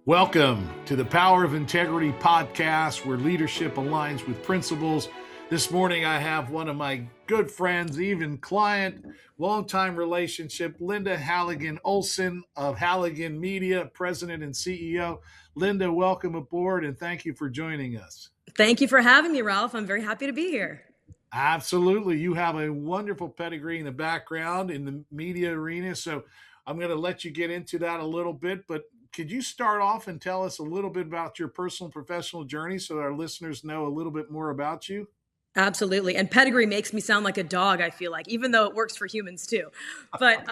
Welcome to the Power of Integrity podcast, where leadership aligns with principles. This morning, I have one of my good friends, even client, longtime relationship, Lynda Halligan Olson of Halligan Media, President and CEO. Lynda, welcome aboard and thank you for joining us. Thank you for having me, Ralph. I'm very happy to be here. Absolutely. You have a wonderful pedigree in the background in the media arena, so I'm going to let you get into that a little bit, but could you start off and tell us a little bit about your personal and professional journey so our listeners know a little bit more about you? Absolutely. And pedigree makes me sound like a dog, I feel like, even though it works for humans too. But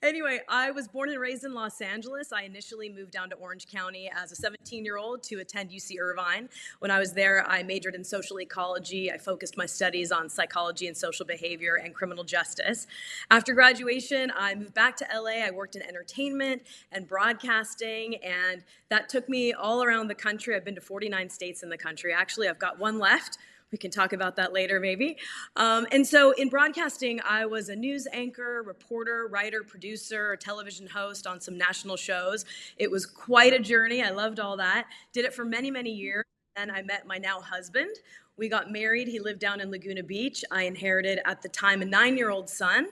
anyway, I was born and raised in Los Angeles. I initially moved down to Orange County as a 17-year-old to attend UC Irvine. When I was there, I majored in social ecology. I focused my studies on psychology and social behavior and criminal justice. After graduation, I moved back to LA. I worked in entertainment and broadcasting, and that took me all around the country. I've been to 49 states in the country. Actually, I've got one left. We can talk about that later, maybe. And so in broadcasting, I was a news anchor, reporter, writer, producer, television host on some national shows. It was quite a journey. I loved all that. Did it for many, many years. Then I met my now husband. We got married. He lived down in Laguna Beach. I inherited at the time a 9-year-old son,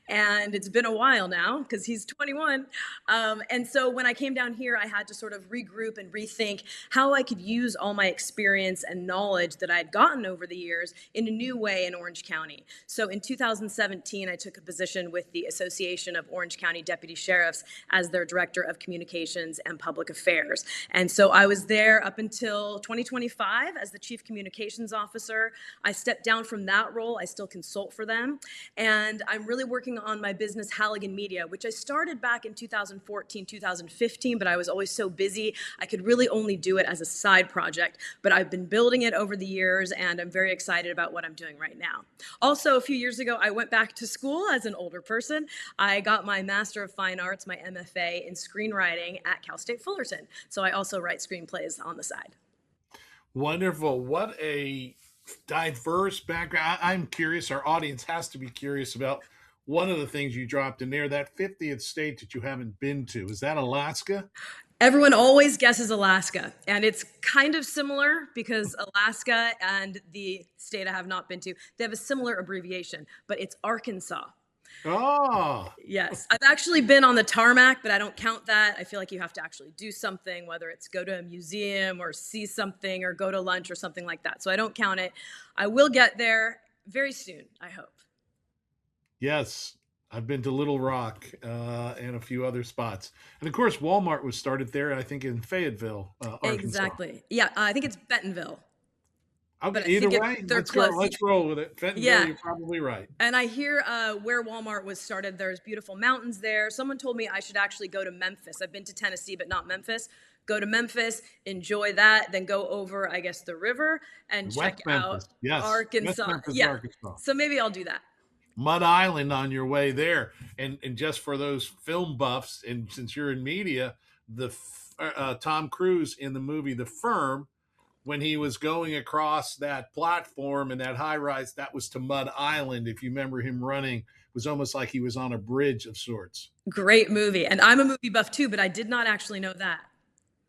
and it's been a while now because he's 21. And so when I came down here, I had to sort of regroup and rethink how I could use all my experience and knowledge that I had gotten over the years in a new way in Orange County. So in 2017, I took a position with the Association of Orange County Deputy Sheriffs as their Director of Communications and Public Affairs. And so I was there up until 2025 as the Chief Communications Officer. I stepped down from that role. I still consult for them. And I'm really working on my business, Halligan Media, which I started back in 2014, 2015, but I was always so busy, I could really only do it as a side project. But I've been building it over the years, and I'm very excited about what I'm doing right now. Also, a few years ago, I went back to school as an older person. I got my Master of Fine Arts, my MFA in screenwriting at Cal State Fullerton. So I also write screenplays on the side. Wonderful. What a diverse background. I'm curious. Our audience has to be curious about one of the things you dropped in there, that 50th state that you haven't been to. Is that Alaska? Everyone always guesses Alaska, and it's kind of similar because Alaska and the state I have not been to, they have a similar abbreviation, but it's Arkansas. Oh, Yes. I've actually been on the tarmac, but I don't count that. I feel like you have to actually do something, whether it's go to a museum or see something or go to lunch or something like that. So I don't count it. I will get there very soon, I hope. yes. I've been to Little Rock and a few other spots. And of course, Walmart was started there, I think, in Fayetteville, Arkansas. Exactly. Yeah, I think it's Bentonville. Okay, either way, they're let's close. go. Let's roll with it. Fentonville, Yeah. you're probably right. And I hear where Walmart was started, there's beautiful mountains there. Someone told me I should actually go to Memphis. I've been to Tennessee, but not Memphis. Go to Memphis, enjoy that, then go over, I guess, the river and West check Memphis. out Yes. Arkansas. West Memphis, Yeah. Arkansas. So maybe I'll do that. Mud Island on your way there. And just for those film buffs, and since you're in media, Tom Cruise in the movie The Firm, when he was going across that platform and that high rise, that was to Mud Island. If you remember him running, it was almost like he was on a bridge of sorts. Great movie. And I'm a movie buff too, but I did not actually know that.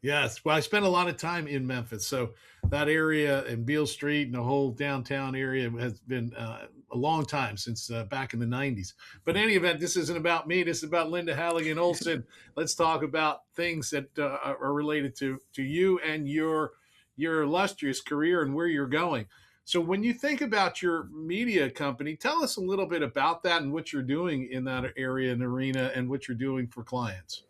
Yes. Well, I spent a lot of time in Memphis. So that area and Beale Street and the whole downtown area has been a long time, since back in the 90s. But in any event, this isn't about me. This is about Lynda Halligan Olson. Let's talk about things that are related to you and your illustrious career and where you're going. So when you think about your media company, tell us a little bit about that and what you're doing in that area and arena and what you're doing for clients.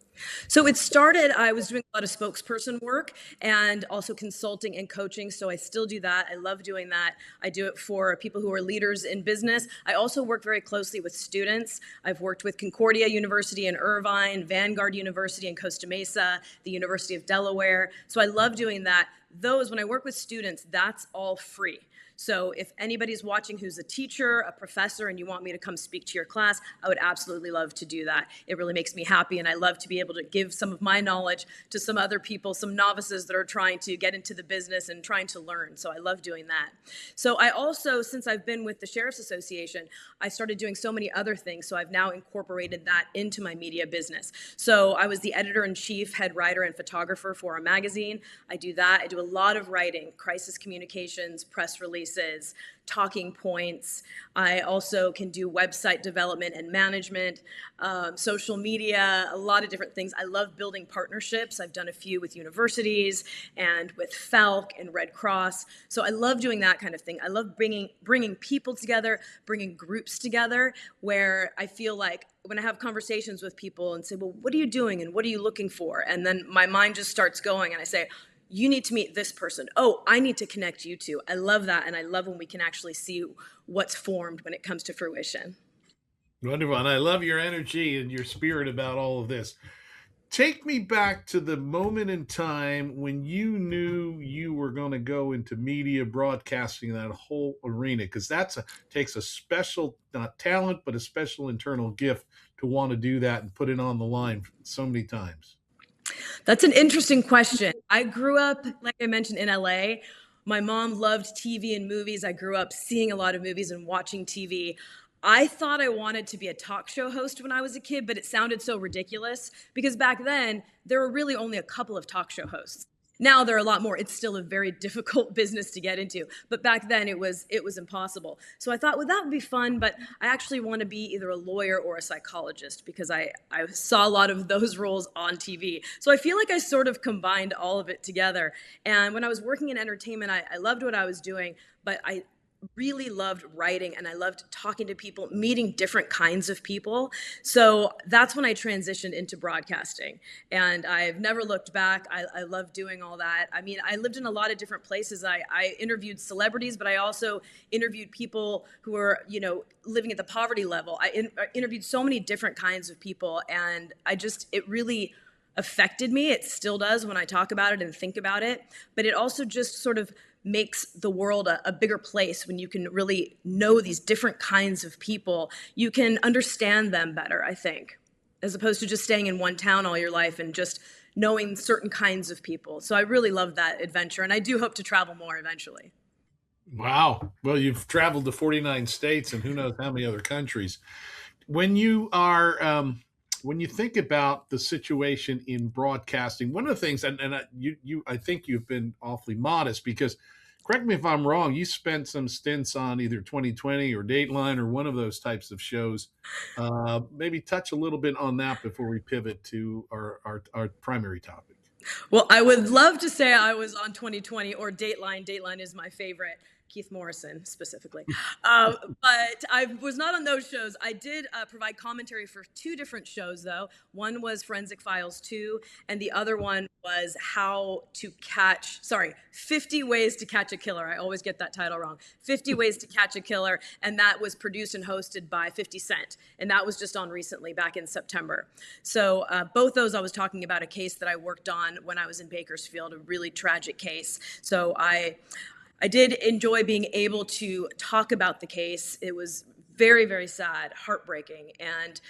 So it started, I was doing a lot of spokesperson work and also consulting and coaching. So I still do that. I love doing that. I do it for people who are leaders in business. I also work very closely with students. I've worked with Concordia University in Irvine, Vanguard University in Costa Mesa, the University of Delaware. So I love doing that. When I work with students, that's all free. So if anybody's watching who's a teacher, a professor, and you want me to come speak to your class, I would absolutely love to do that. It really makes me happy, and I love to be able to give some of my knowledge to some other people, some novices that are trying to get into the business and trying to learn. So I love doing that. So I also, since I've been with the Sheriff's Association, I started doing so many other things. So I've now incorporated that into my media business. So I was the editor-in-chief, head writer, and photographer for a magazine. I do that. I do a lot of writing, crisis communications, press releases, talking points. I also can do website development and management, social media, a lot of different things. I love building partnerships. I've done a few with universities and with Falck and Red Cross. So I love doing that kind of thing. I love bringing people together, bringing groups together, where I feel like when I have conversations with people and say, well, what are you doing and what are you looking for? And then my mind just starts going and I say, you need to meet this person. Oh, I need to connect you two. I love that. And I love when we can actually see what's formed when it comes to fruition. Wonderful. And I love your energy and your spirit about all of this. Take me back to the moment in time when you knew you were going to go into media broadcasting, that whole arena, because takes a special, not talent, but a special internal gift to want to do that and put it on the line so many times. That's an interesting question. I grew up, like I mentioned, in LA. My mom loved TV and movies. I grew up seeing a lot of movies and watching TV. I thought I wanted to be a talk show host when I was a kid, but it sounded so ridiculous because back then there were really only a couple of talk show hosts. Now there are a lot more. It's still a very difficult business to get into, but back then it was impossible. So I thought, well, that would be fun, but I actually want to be either a lawyer or a psychologist because I saw a lot of those roles on TV. So I feel like I sort of combined all of it together. And when I was working in entertainment, I loved what I was doing, but I really loved writing and I loved talking to people, meeting different kinds of people. So that's when I transitioned into broadcasting and I've never looked back. I love doing all that. I mean, I lived in a lot of different places. I interviewed celebrities, but I also interviewed people who were, living at the poverty level. I interviewed so many different kinds of people and it really affected me. It still does when I talk about it and think about it, but it also just sort of makes the world a bigger place when you can really know these different kinds of people. You can understand them better, I think, as opposed to just staying in one town all your life and just knowing certain kinds of people. So I really love that adventure, and I do hope to travel more eventually. Wow. Well, you've traveled to 49 states and who knows how many other countries. When you are when you think about the situation in broadcasting, one of the things, I think you've been awfully modest because, correct me if I'm wrong, you spent some stints on either 2020 or Dateline or one of those types of shows. Maybe touch a little bit on that before we pivot to our primary topic. Well, I would love to say I was on 2020 or Dateline. Dateline is my favorite. Keith Morrison specifically. But I was not on those shows. I did provide commentary for two different shows, though. One was Forensic Files 2, and the other one was 50 Ways to Catch a Killer. I always get that title wrong. 50 Ways to Catch a Killer, and that was produced and hosted by 50 Cent. And that was just on recently, back in September. So both those I was talking about a case that I worked on when I was in Bakersfield, a really tragic case. So I did enjoy being able to talk about the case. It was very, very sad, heartbreaking, and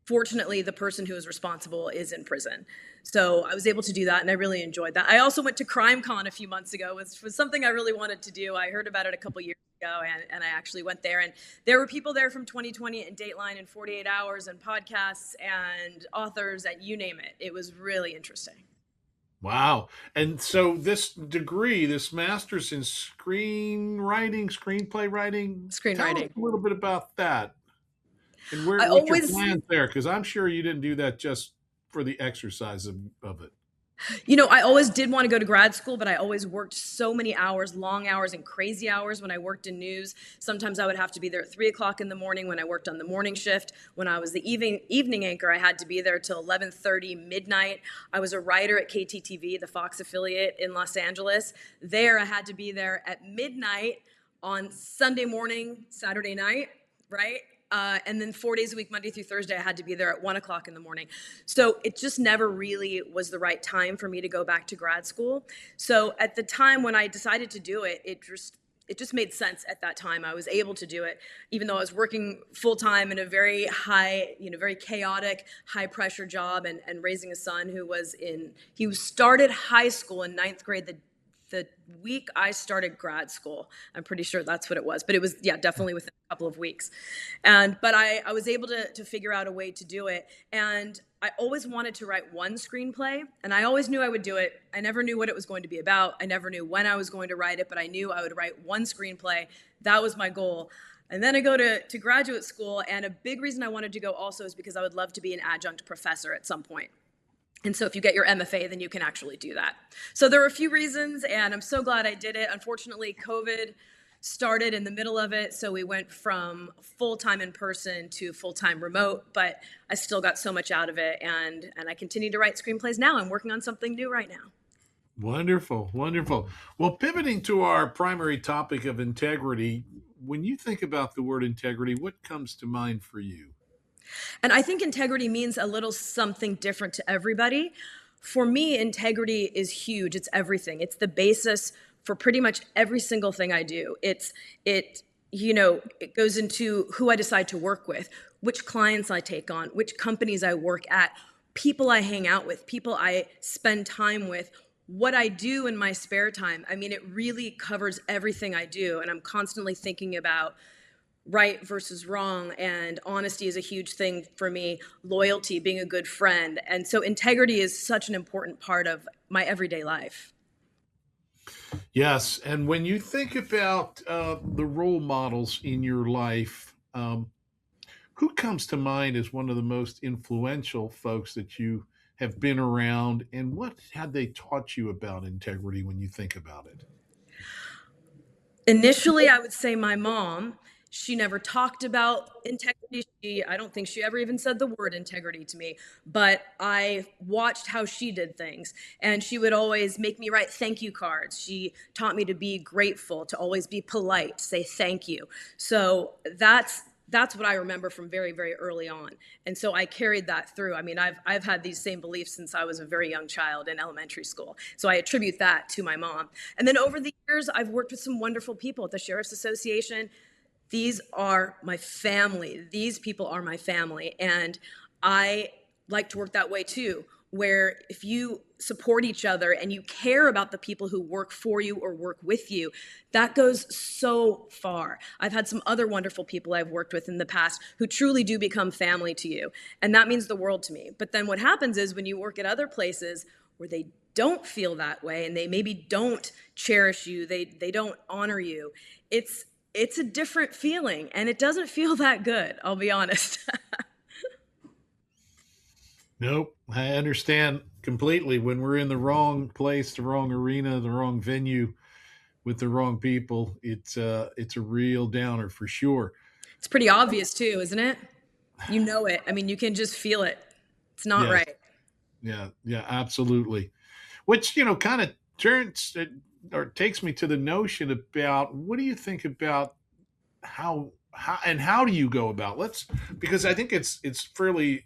fortunately, the person who was responsible is in prison. So I was able to do that, and I really enjoyed that. I also went to CrimeCon a few months ago, which was something I really wanted to do. I heard about it a couple years ago, and I actually went there, and there were people there from 2020 and Dateline and 48 Hours and podcasts and authors and you name it. It was really interesting. Wow. And so this degree, this master's in screenwriting, screenplay writing, tell us a little bit about that and what's your plans there? Because I'm sure you didn't do that just for the exercise of it. I always did want to go to grad school, but I always worked so many hours, long hours and crazy hours when I worked in news. Sometimes I would have to be there at 3:00 in the morning when I worked on the morning shift. When I was the evening anchor, I had to be there till 11:30 midnight. I was a writer at KTTV, the Fox affiliate in Los Angeles. There, I had to be there at midnight on Sunday morning, Saturday night, right? And then 4 days a week, Monday through Thursday, I had to be there at 1:00 in the morning. So it just never really was the right time for me to go back to grad school. So at the time when I decided to do it, it just made sense at that time. I was able to do it, even though I was working full time in a very high, very chaotic, high pressure job, and raising a son he started high school in ninth grade the week I started grad school. I'm pretty sure that's what it was, but it was, yeah, definitely within a couple of weeks. But I was able to figure out a way to do it. And I always wanted to write one screenplay, and I always knew I would do it. I never knew what it was going to be about. I never knew when I was going to write it, but I knew I would write one screenplay. That was my goal. And then I go to graduate school, and a big reason I wanted to go also is because I would love to be an adjunct professor at some point. And so if you get your MFA, then you can actually do that. So there were a few reasons, and I'm so glad I did it. Unfortunately, COVID started in the middle of it, so we went from full-time in person to full-time remote, but I still got so much out of it, and I continue to write screenplays now. I'm working on something new right now. Wonderful, wonderful. Well, pivoting to our primary topic of integrity, when you think about the word integrity, what comes to mind for you? And I think integrity means a little something different to everybody. For me, integrity is huge. It's everything. It's the basis for pretty much every single thing I do. It goes into who I decide to work with, which clients I take on, which companies I work at, people I hang out with, people I spend time with, what I do in my spare time. I mean, it really covers everything I do. And I'm constantly thinking about right versus wrong, and honesty is a huge thing for me, loyalty, being a good friend. And so integrity is such an important part of my everyday life. Yes, and when you think about the role models in your life, who comes to mind as one of the most influential folks that you have been around, and what had they taught you about integrity when you think about it? Initially, I would say my mom. She never talked about integrity. I don't think she ever even said the word integrity to me, but I watched how she did things. And she would always make me write thank you cards. She taught me to be grateful, to always be polite, to say thank you. So that's what I remember from very, very early on. And so I carried that through. I mean, I've had these same beliefs since I was a very young child in elementary school. So I attribute that to my mom. And then over the years, I've worked with some wonderful people at the Sheriff's Association. These are my family. These people are my family. And I like to work that way too, where if you support each other and you care about the people who work for you or work with you, that goes so far. I've had some other wonderful people I've worked with in the past who truly do become family to you. And that means the world to me. But then what happens is when you work at other places where they don't feel that way and they maybe don't cherish you, they don't honor you, it's a different feeling, and it doesn't feel that good, I'll be honest. Nope, I understand completely. When we're in the wrong place, the wrong arena, the wrong venue, with the wrong people, it's a real downer for sure. It's pretty obvious too, isn't it? You know it. I mean, you can just feel it. It's not Yes, right. yeah, yeah, absolutely. Which kind of turns or takes me to the notion about what do you think about how do you go about let's because I think it's fairly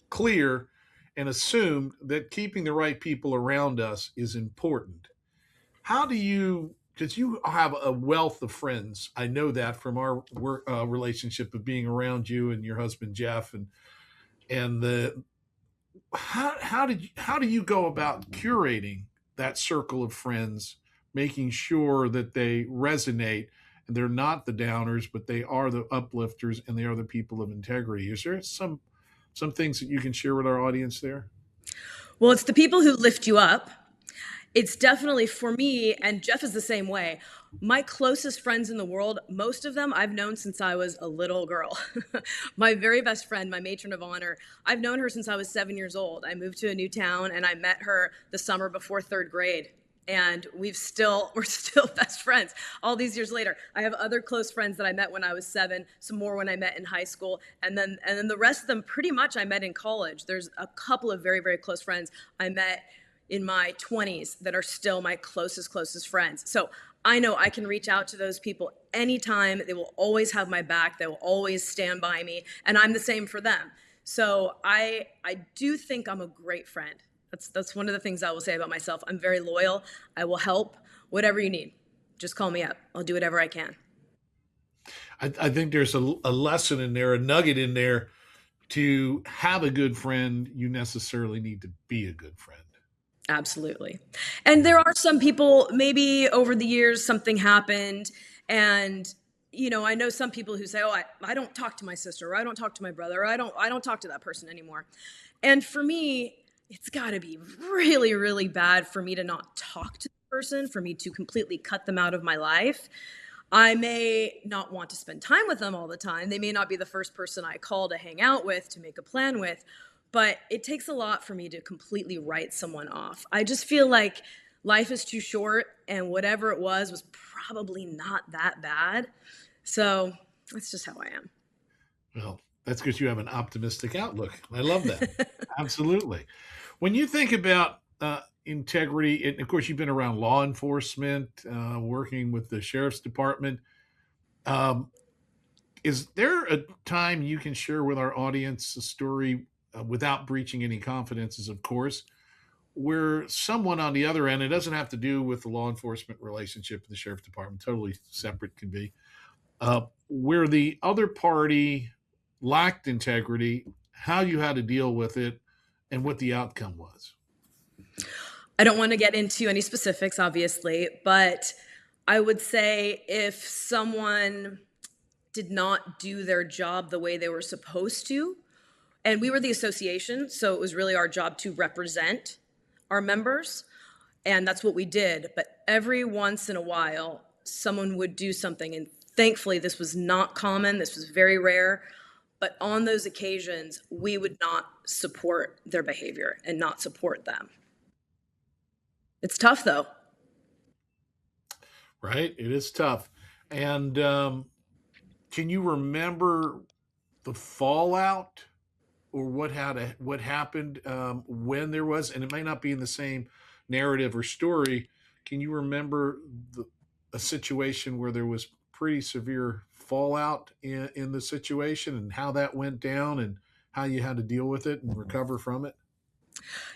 clear and assumed that keeping the right people around us is important. How do you, because you have a wealth of friends, I know that from our work relationship of being around you and your husband Jeff, and the how do you go about curating that circle of friends, making sure that they resonate and they're not the downers, but they are the uplifters and they are the people of integrity? Is there some things that you can share with our audience there? Well, it's the people who lift you up. It's definitely for me, and Jeff is the same way. My closest friends in the world, most of them I've known since I was a little girl. My very best friend, my matron of honor, I've known her since I was 7 years old. I moved to a new town and I met her the summer before third grade. And we're still best friends all these years later. I have other close friends that I met when I was 7, some more when I met in high school, and then the rest of them pretty much I met in college. There's a couple of very, very close friends I met in my 20s that are still my closest friends. So I know I can reach out to those people anytime. They will always have my back. They will always stand by me. And I'm the same for them. So I do think I'm a great friend. That's one of the things I will say about myself. I'm very loyal. I will help whatever you need. just call me up. I'll do whatever I can. I think there's a lesson in there, a nugget in there. To have a good friend, you necessarily need to be a good friend. Absolutely. And there are some people, maybe over the years, something happened. And, I know some people who say, oh, I don't talk to my sister, or I don't talk to my brother, or I don't talk to that person anymore. And for me, it's got to be really, really bad for me to not talk to the person, for me to completely cut them out of my life. I may not want to spend time with them all the time. They may not be the first person I call to hang out with, to make a plan with, but it takes a lot for me to completely write someone off. I just feel like life is too short, and whatever it was probably not that bad. So that's just how I am. Well, that's because you have an optimistic outlook. I love that. Absolutely. When you think about integrity, and of course, you've been around law enforcement, working with the sheriff's department. Um, is there a time you can share with our audience a story without breaching any confidences, of course, where someone on the other end, it doesn't have to do with the law enforcement relationship with the sheriff's department, totally separate can be, where the other party lacked integrity, how you had to deal with it, and what the outcome was? I don't want to get into any specifics, obviously, but I would say if someone did not do their job the way they were supposed to, and we were the association, so it was really our job to represent our members, and that's what we did. But every once in a while, someone would do something, and thankfully this was not common, this was very rare, but on those occasions, we would not support their behavior and not support them. It's tough, though. Right? It is tough. And can you remember the fallout or what happened when there was, and it may not be in the same narrative or story. Can you remember a situation where there was pretty severe fallout in the situation and how that went down and how you had to deal with it and recover from it?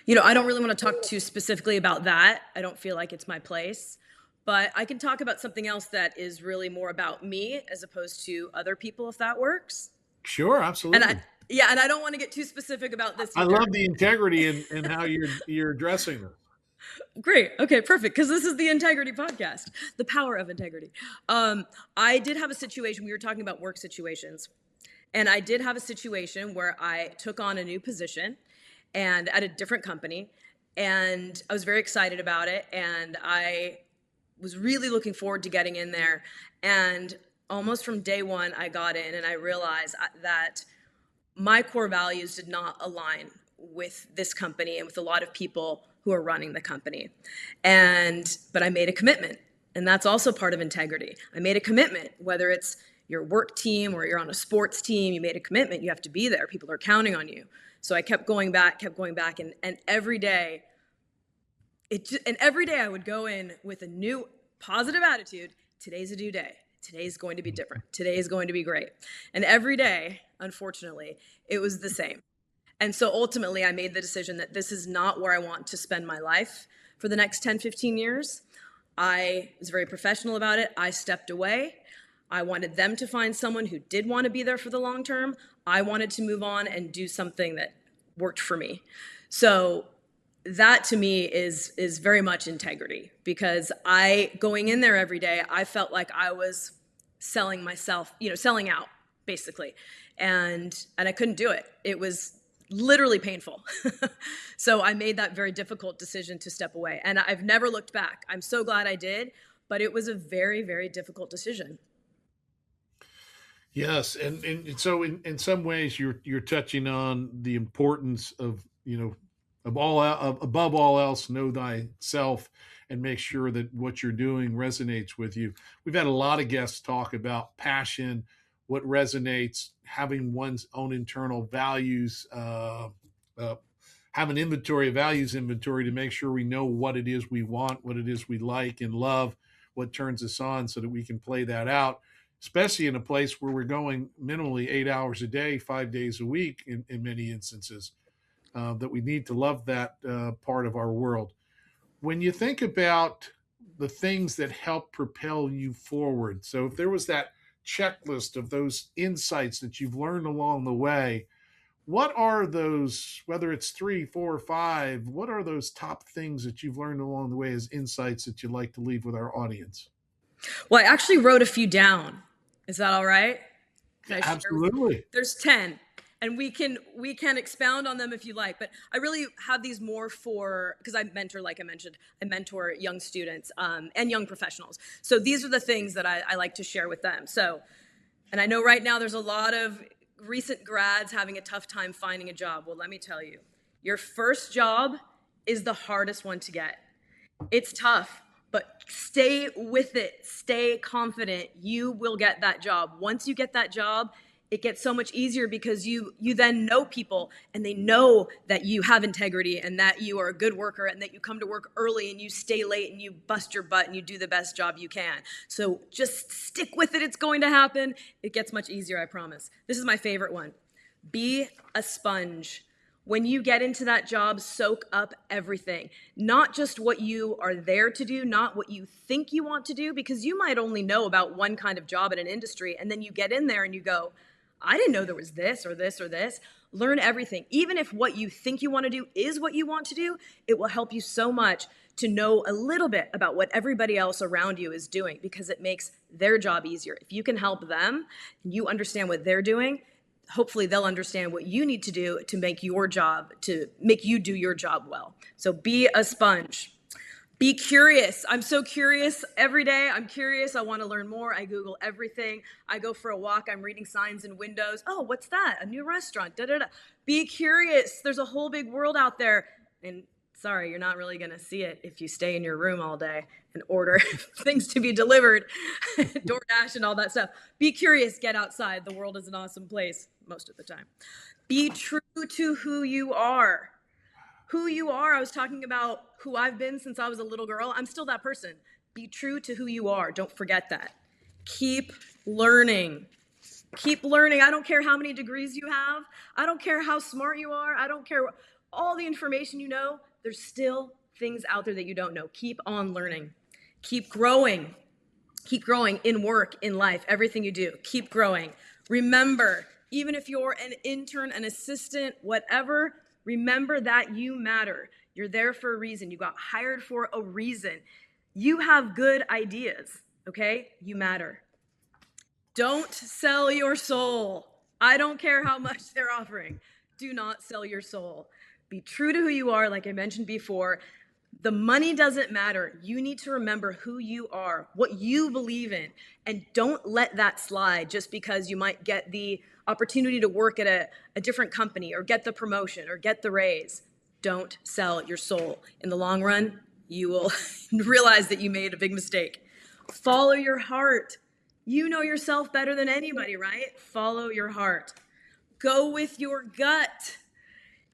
I don't really want to talk too specifically about that. I don't feel like it's my place. But I can talk about something else that is really more about me as opposed to other people, if that works. Sure, And absolutely. yeah, and I don't want to get too specific about this I either. love the integrity and how you're addressing this. Great. Okay, perfect. Because this is the Integrity Podcast, the power of integrity. I did have a situation, we were talking about work situations, and I did have a situation where I took on a new position and at a different company, and I was very excited about it, and I was really looking forward to getting in there. And almost from day one, I got in and I realized that my core values did not align with this company and with a lot of people who are running the company. But I made a commitment, and that's also part of integrity. I made a commitment, whether it's your work team or you're on a sports team, you made a commitment, you have to be there. People are counting on you. So I kept going back, and every day, every day I would go in with a new positive attitude. Today's a new day. Today's going to be different. Today is going to be great. And every day, unfortunately, it was the same. And so ultimately, I made the decision that this is not where I want to spend my life for the next 10, 15 years. I was very professional about it. I stepped away. I wanted them to find someone who did want to be there for the long term. I wanted to move on and do something that worked for me. So that to me is very much integrity, because going in there every day, I felt like I was selling myself, selling out basically. And I couldn't do it. It was literally painful. So I made that very difficult decision to step away, and I've never looked back. I'm so glad I did, but it was a very, very difficult decision. Yes, and so in some ways you're touching on the importance of above all else, know thyself and make sure that what you're doing resonates with you. We've had a lot of guests talk about passion, what resonates, having one's own internal values, uh, have an inventory, a values inventory to make sure we know what it is we want, what it is we like and love, what turns us on so that we can play that out, especially in a place where we're going minimally 8 hours a day, 5 days a week in many instances, that we need to love that part of our world. When you think about the things that help propel you forward. So if there was that checklist of those insights that you've learned along the way, what are those, whether it's three, four, or five, what are those top things that you've learned along the way as insights that you'd like to leave with our audience? Well, I actually wrote a few down. Is that all right? Can I share with you? Absolutely. There's 10, and we can expound on them if you like, but I really have these more for, because I mentor, like I mentioned, I mentor young students and young professionals. So these are the things that I like to share with them. So, and I know right now there's a lot of recent grads having a tough time finding a job. Well, let me tell you, your first job is the hardest one to get. It's tough, but stay with it. Stay confident. You will get that job. Once you get that job, it gets so much easier because you then know people and they know that you have integrity and that you are a good worker and that you come to work early and you stay late and you bust your butt and you do the best job you can. So just stick with it. It's going to happen. It gets much easier, I promise. This is my favorite one. Be a sponge. When you get into that job, soak up everything, not just what you are there to do, not what you think you want to do, because you might only know about one kind of job in an industry, and then you get in there and you go, I didn't know there was this or this or this. Learn everything. Even if what you think you want to do is what you want to do, it will help you so much to know a little bit about what everybody else around you is doing, because it makes their job easier. If you can help them and you understand what they're doing, hopefully they'll understand what you need to do to make your job, to make you do your job well. So be a sponge. Be curious. I'm so curious every day. I'm curious. I want to learn more. I Google everything. I go for a walk. I'm reading signs in windows. Oh, what's that? A new restaurant. Da, da, da. Be curious. There's a whole big world out there. And sorry, you're not really going to see it if you stay in your room all day and order things to be delivered, DoorDash and all that stuff. Be curious. Get outside. The world is an awesome place most of the time. Be true to who you are. Who you are. I was talking about who I've been since I was a little girl. I'm still that person. Be true to who you are. Don't forget that. Keep learning. Keep learning. I don't care how many degrees you have. I don't care how smart you are. I don't care all the information you know. There's still things out there that you don't know. Keep on learning. Keep growing. Keep growing in work, in life, everything you do. Keep growing. Remember, even if you're an intern, an assistant, whatever, remember that you matter. You're there for a reason. You got hired for a reason. You have good ideas, okay? You matter. Don't sell your soul. I don't care how much they're offering. Do not sell your soul. Be true to who you are, like I mentioned before. The money doesn't matter. You need to remember who you are, what you believe in, and don't let that slide just because you might get the opportunity to work at a different company or get the promotion or get the raise. Don't sell your soul. In the long run, you will realize that you made a big mistake. Follow your heart. You know yourself better than anybody, right? Follow your heart. Go with your gut.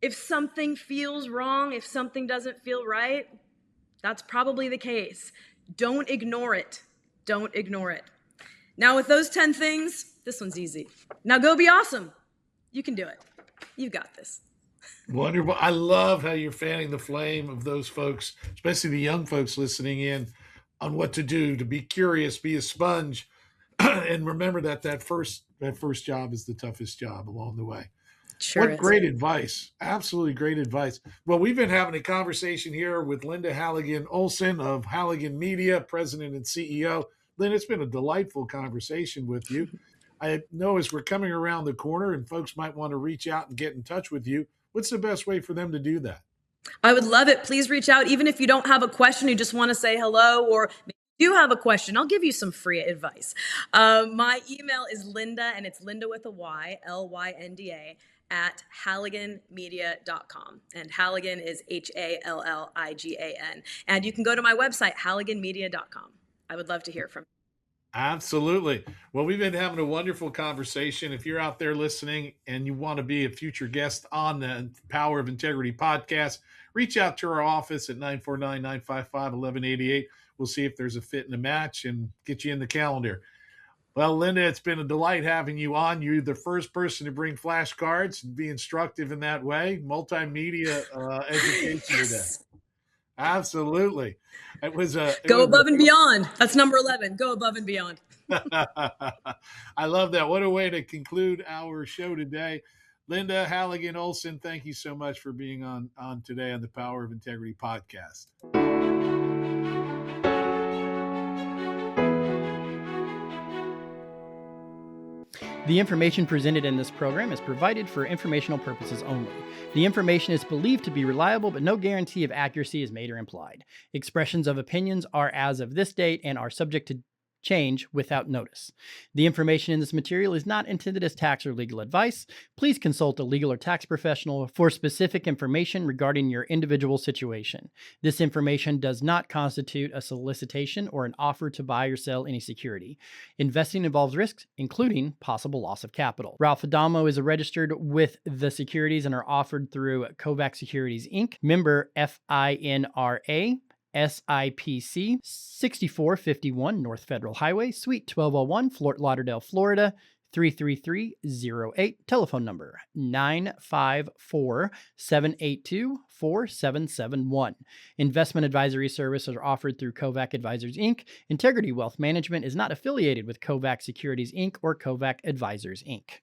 If something feels wrong, if something doesn't feel right, that's probably the case. Don't ignore it. Don't ignore it. Now, with those 10 things, this one's easy. Now go be awesome. You can do it. You got this. Wonderful. I love how you're fanning the flame of those folks, especially the young folks listening in, on what to do, to be curious, be a sponge, and remember that first job is the toughest job along the way. Sure What is. great advice. Absolutely great advice. Well, we've been having a conversation here with Lynda Halligan Olson of Halligan Media, President and CEO. Lynn, it's been a delightful conversation with you. I know as we're coming around the corner and folks might want to reach out and get in touch with you, what's the best way for them to do that? I would love it. Please reach out. Even if you don't have a question, you just want to say hello, or maybe you do have a question, I'll give you some free advice. My email is Lynda, and it's Lynda with a Y, Lynda, at halliganmedia.com. And Halligan is Halligan. And you can go to my website, halliganmedia.com. I would love to hear from you. Absolutely. Well, we've been having a wonderful conversation. If you're out there listening and you want to be a future guest on the Power of Integrity podcast, reach out to our office at 949-955-1188. We'll see if there's a fit and a match and get you in the calendar. Well, Lynda, it's been a delight having you on. You're the first person to bring flashcards and be instructive in that way. Multimedia education Yes. today. Absolutely. It was Go above and beyond. That's number 11. Go above and beyond. I love that. What a way to conclude our show today. Lynda Halligan Olson, thank you so much for being on today on the Power of Integrity podcast. The information presented in this program is provided for informational purposes only. The information is believed to be reliable, but no guarantee of accuracy is made or implied. Expressions of opinions are as of this date and are subject to change without notice. The information in this material is not intended as tax or legal advice. Please consult a legal or tax professional for specific information regarding your individual situation. This information does not constitute a solicitation or an offer to buy or sell any security. Investing involves risks, including possible loss of capital. Ralph Adamo is registered with the securities and are offered through Kovac Securities, Inc., member FINRA, SIPC, 6451 North Federal Highway, Suite 1201, Fort Lauderdale, Florida, 33308. Telephone number 954-782-4771. Investment advisory services are offered through Kovac Advisors, Inc. Integrity Wealth Management is not affiliated with Kovac Securities, Inc. or Kovac Advisors, Inc.